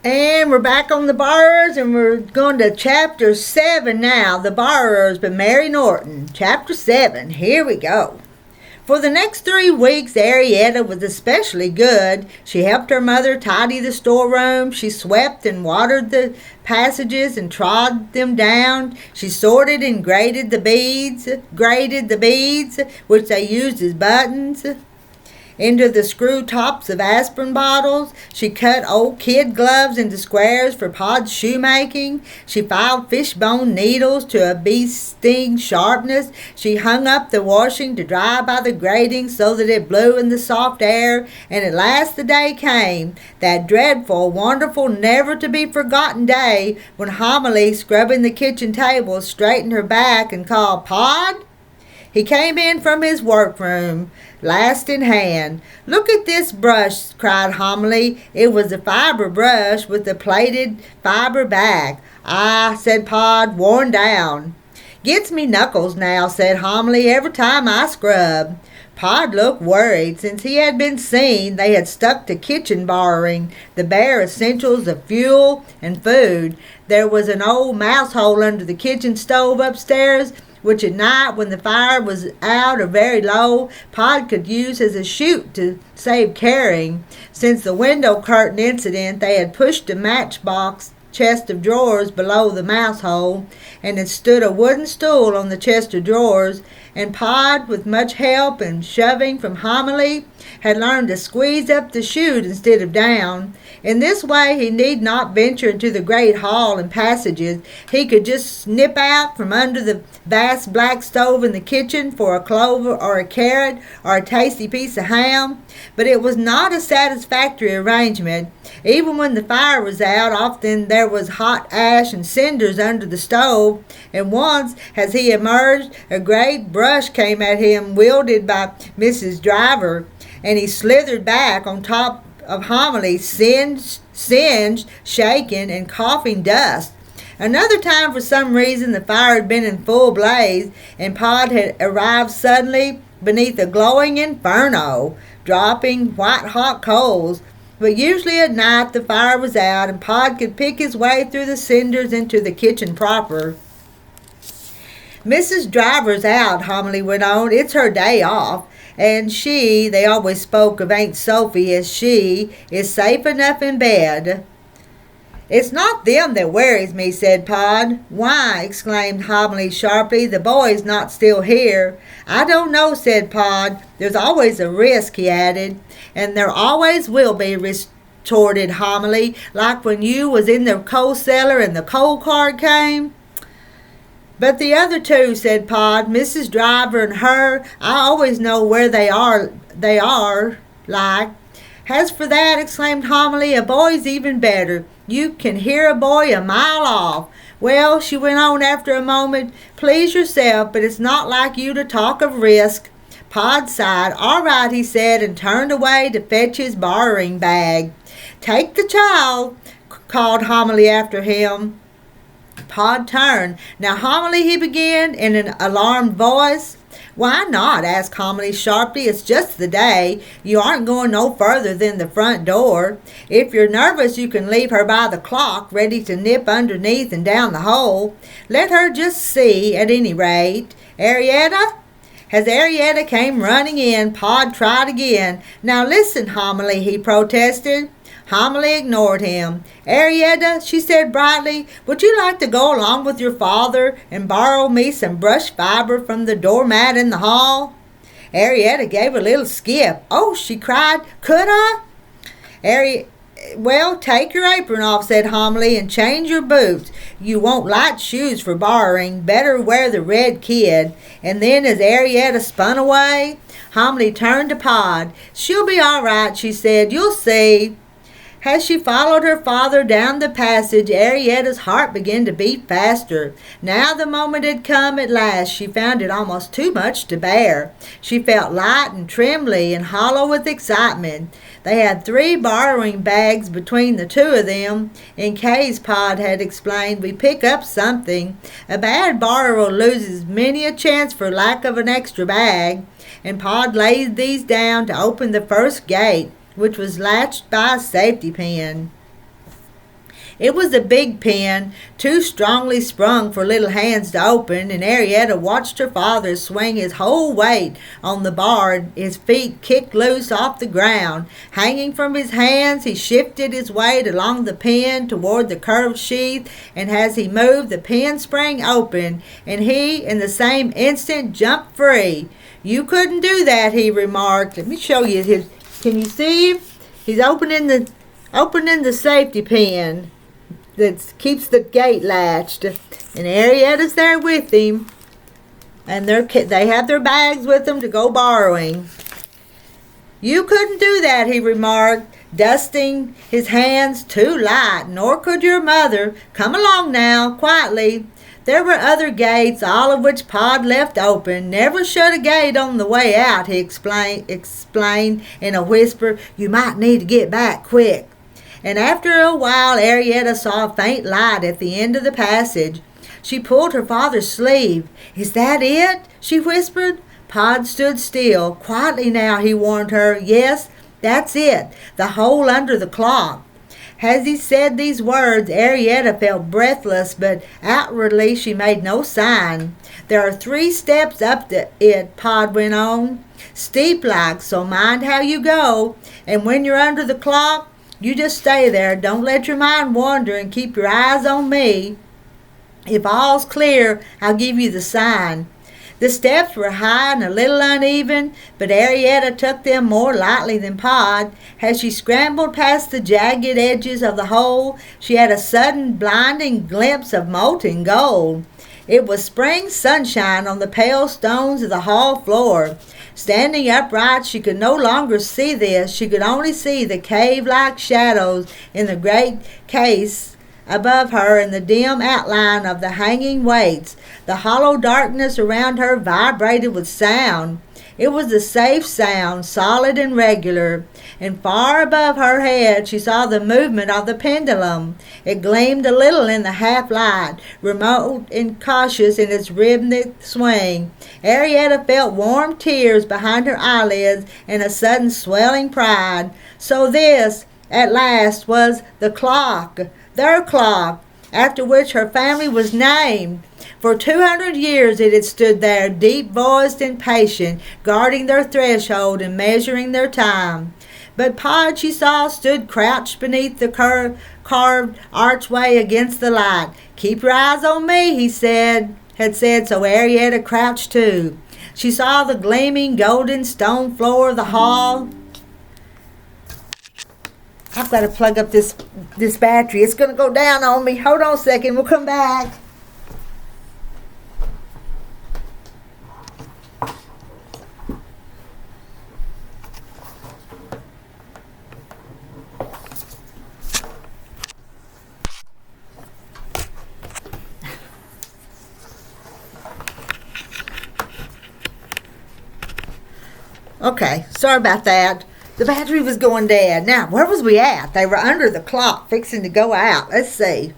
And we're back on the borrowers, and we're going to chapter 7 now. The Borrowers by Mary Norton. Chapter 7. Here we go. For the next 3 weeks, Arrietty was especially good. She helped her mother tidy the storeroom. She swept and watered the passages and trod them down. She sorted and graded the beads, which they used as buttons, into the screw tops of aspirin bottles. She cut old kid gloves into squares for Pod's shoemaking. She filed fishbone needles to a bee's sting sharpness. She hung up the washing to dry by the grating so that it blew in the soft air. And at last the day came, that dreadful, wonderful, never-to-be-forgotten day when Homily, scrubbing the kitchen table, straightened her back and called, "Pod?" He came in from his workroom, last in hand. "Look at this brush," cried Homily. It was a fiber brush with a plaited fiber back. "Ah," said Pod, "worn down." "Gets me knuckles now," said Homily, "every time I scrub." Pod looked worried. Since he had been seen, they had stuck to kitchen borrowing, the bare essentials of fuel and food. There was an old mouse hole under the kitchen stove upstairs, which at night, when the fire was out or very low, Pod could use as a chute to save carrying. Since the window curtain incident, they had pushed a matchbox chest of drawers below the mouse hole, and had stood a wooden stool on the chest of drawers, and Pod, with much help and shoving from Homily, had learned to squeeze up the chute instead of down. In this way he need not venture into the great hall and passages. He could just snip out from under the vast black stove in the kitchen for a clover or a carrot or a tasty piece of ham. But it was not a satisfactory arrangement. Even when the fire was out, often there was hot ash and cinders under the stove, and once, as he emerged, a great brush came at him, wielded by Mrs. Driver, and he slithered back on top of Homily, singed, shaken, and coughing dust. Another time, for some reason, the fire had been in full blaze, and Pod had arrived suddenly beneath a glowing inferno, dropping white-hot coals. But usually at night the fire was out, and Pod could pick his way through the cinders into the kitchen proper. "Mrs. Driver's out," Homily went on. "It's her day off. And she," they always spoke of Aunt Sophie as she, "is safe enough in bed." "It's not them that worries me," said Pod. "Why?" exclaimed Homily sharply. "The boy's not still here." "I don't know," said Pod. "There's always a risk," he added. "And there always will be," retorted Homily, "like when you was in the coal cellar and the coal cart came." "But the other two," said Pod, "Mrs. Driver and her, I always know where they are, like." "As for that," exclaimed Homily, "a boy's even better. You can hear a boy a mile off. Well," she went on after a moment, "please yourself, but it's not like you to talk of risk." Pod sighed. "All right," he said, and turned away to fetch his borrowing bag. "Take the child," called Homily after him. Pod turned. "Now, Homily," he began in an alarmed voice. "Why not?" asked Homily sharply. "It's just the day. You aren't going no further than the front door. If you're nervous, you can leave her by the clock, ready to nip underneath and down the hole. Let her just see, at any rate. Arrietty?" As Arrietty came running in, Pod tried again. "Now listen, Homily," he protested. Homily ignored him. "Arrietty," she said brightly, "would you like to go along with your father and borrow me some brush fiber from the doormat in the hall?" Arrietty gave a little skip. "Oh," she cried, "could I?" "Well, take your apron off," said Homily, "and change your boots. You want light shoes for borrowing. Better wear the red kid." And then, as Arrietty spun away, Homily turned to Pod. "She'll be all right," she said. "You'll see." As she followed her father down the passage, Arrietty's heart began to beat faster. Now the moment had come at last. She found it almost too much to bear. She felt light and trembly and hollow with excitement. They had 3 borrowing bags between the 2 of them. "In case," Pod had explained, "we pick up something. A bad borrower loses many a chance for lack of an extra bag." And Pod laid these down to open the first gate, which was latched by a safety pin. It was a big pen, too strongly sprung for little hands to open, and Arrietty watched her father swing his whole weight on the bar, his feet kicked loose off the ground. Hanging from his hands, he shifted his weight along the pen toward the curved sheath, and as he moved, the pen sprang open, and he, in the same instant, jumped free. "You couldn't do that," he remarked. Let me show you his. Can you see him? He's opening the safety pin that keeps the gate latched, and Arrietty's there with him, and they have their bags with them to go borrowing. "You couldn't do that," he remarked, dusting his hands. "Too light, nor could your mother. Come along now, quietly." There were other gates, all of which Pod left open. "Never shut a gate on the way out," he explained in a whisper. "You might need to get back quick." And after a while, Arrietty saw a faint light at the end of the passage. She pulled her father's sleeve. "Is that it?" she whispered. Pod stood still. "Quietly now," he warned her. "Yes, that's it. The hole under the clock." As he said these words, Arrietty felt breathless, but outwardly she made no sign. "There are 3 steps up to it," Pod went on. "Steep like, so mind how you go. And when you're under the clock, you just stay there. Don't let your mind wander and keep your eyes on me. If all's clear, I'll give you the sign." The steps were high and a little uneven, but Arrietty took them more lightly than Pod. As she scrambled past the jagged edges of the hole, she had a sudden blinding glimpse of molten gold. It was spring sunshine on the pale stones of the hall floor. Standing upright, she could no longer see this. She could only see the cave-like shadows in the great case above her and the dim outline of the hanging weights. The hollow darkness around her vibrated with sound. It was a safe sound, solid and regular, and far above her head she saw the movement of the pendulum. It gleamed a little in the half-light, remote and cautious in its rhythmic swing. Arrietty felt warm tears behind her eyelids and a sudden swelling pride. So this, at last, was the clock, their clock, after which her family was named. For 200 years it had stood there, deep-voiced and patient, guarding their threshold and measuring their time. But Pod, she saw, stood crouched beneath the carved archway against the light. "Keep your eyes on me," he had said, so Arrietty crouched too. She saw the gleaming golden stone floor of the hall. I've got to plug up this battery. It's going to go down on me. Hold on a second. We'll come back. Okay, sorry about that. The battery was going dead. Now, where was we at? They were under the clock, fixing to go out. Let's see.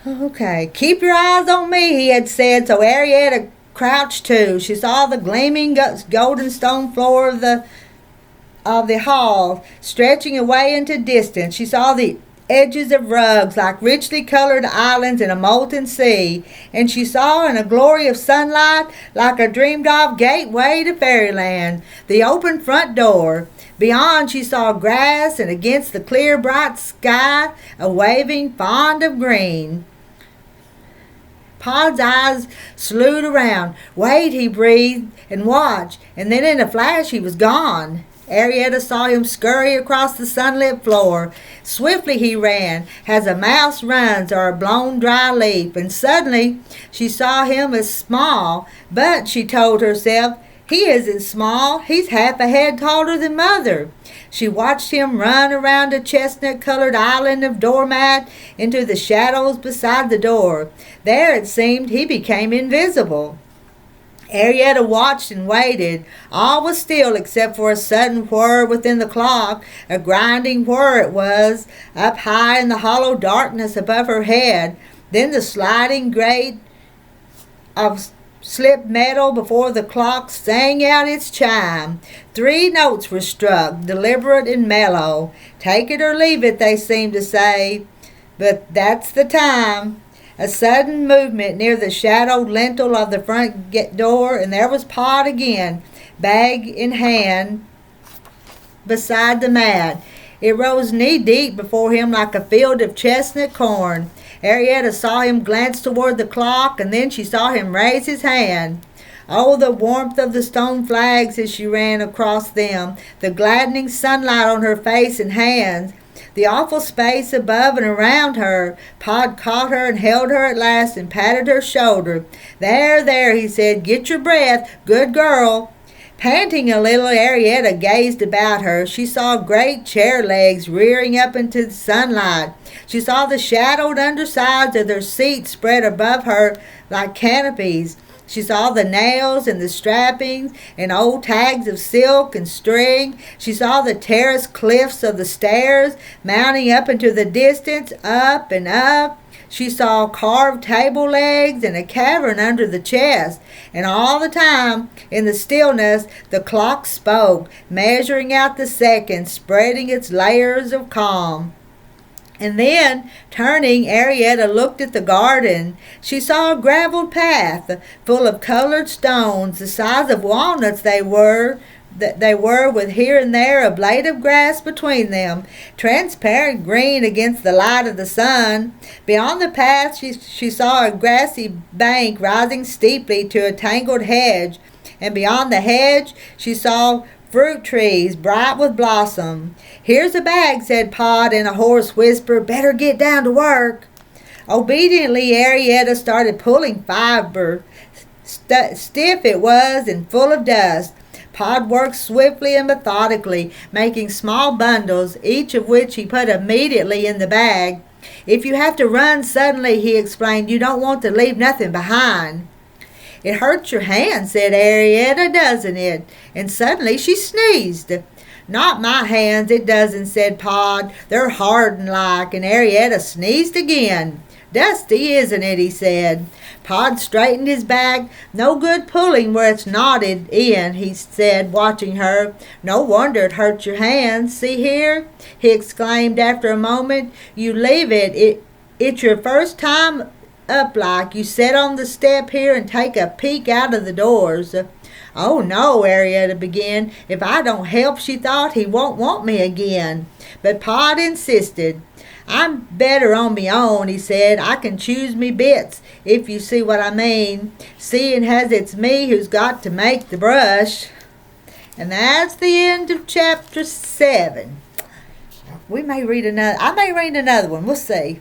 Okay, "Keep your eyes on me," he had said, so Arrietty crouched too. She saw the gleaming golden stone floor of the hall stretching away into distance. She saw the edges of rugs like richly colored islands in a molten sea, and she saw in a glory of sunlight like a dreamed-of gateway to fairyland the open front door. Beyond she saw grass, and against the clear bright sky a waving fond of green. Pod's eyes slewed around. "Wait," he breathed, "and watch," and then in a flash he was gone. Arrietty saw him scurry across the sunlit floor. Swiftly he ran, as a mouse runs or a blown dry leaf, and suddenly she saw him as small, but, she told herself, he isn't small, he's half a head taller than Mother. She watched him run around a chestnut-colored island of doormat into the shadows beside the door. There, it seemed, he became invisible. Arrietty watched and waited. All was still except for a sudden whir within the clock. A grinding whir it was, up high in the hollow darkness above her head. Then the sliding grate of slipped metal before the clock sang out its chime. 3 notes were struck, deliberate and mellow. Take it or leave it, they seemed to say, but that's the time. A sudden movement near the shadowed lintel of the front door, and there was Pod again, bag in hand, beside the mat. It rose knee-deep before him like a field of chestnut corn. Arrietty saw him glance toward the clock, and then she saw him raise his hand. Oh, the warmth of the stone flags as she ran across them, the gladdening sunlight on her face and hands, the awful space above and around her. Pod caught her and held her at last and patted her shoulder. There, there, he said, get your breath, good girl. Panting a little, Arrietty gazed about her. She saw great chair legs rearing up into the sunlight. She saw the shadowed undersides of their seats spread above her like canopies. She saw the nails and the strappings and old tags of silk and string. She saw the terraced cliffs of the stairs mounting up into the distance, up and up. She saw carved table legs and a cavern under the chest. And all the time, in the stillness, the clock spoke, measuring out the seconds, spreading its layers of calm. And then, turning, Arrietty looked at the garden. She saw a graveled path full of colored stones, the size of walnuts they were, with here and there a blade of grass between them, transparent green against the light of the sun. Beyond the path she saw a grassy bank rising steeply to a tangled hedge, and beyond the hedge she saw fruit trees bright with blossom. Here's a bag, said Pod in a hoarse whisper. Better get down to work. Obediently, Arrietty started pulling fiber. Stiff it was and full of dust. Pod worked swiftly and methodically, making small bundles, each of which he put immediately in the bag. If you have to run suddenly, he explained, you don't want to leave nothing behind. It hurts your hand, said Arrietty, doesn't it? And suddenly she sneezed. Not my hands, it doesn't, said Pod. They're hardened like, and Arrietty sneezed again. Dusty, isn't it, he said. Pod straightened his back. No good pulling where it's knotted in, he said, watching her. No wonder it hurts your hands. See here, he exclaimed after a moment. You leave it. It's your first time up like. You sit on the step here and take a peek out of the doors. Oh, no, Arrietty began. If I don't help, she thought, he won't want me again. But Pod insisted. I'm better on me own, he said. I can choose me bits, if you see what I mean. Seeing as it's me who's got to make the brush. And that's the end of chapter 7. I may read another one. We'll see.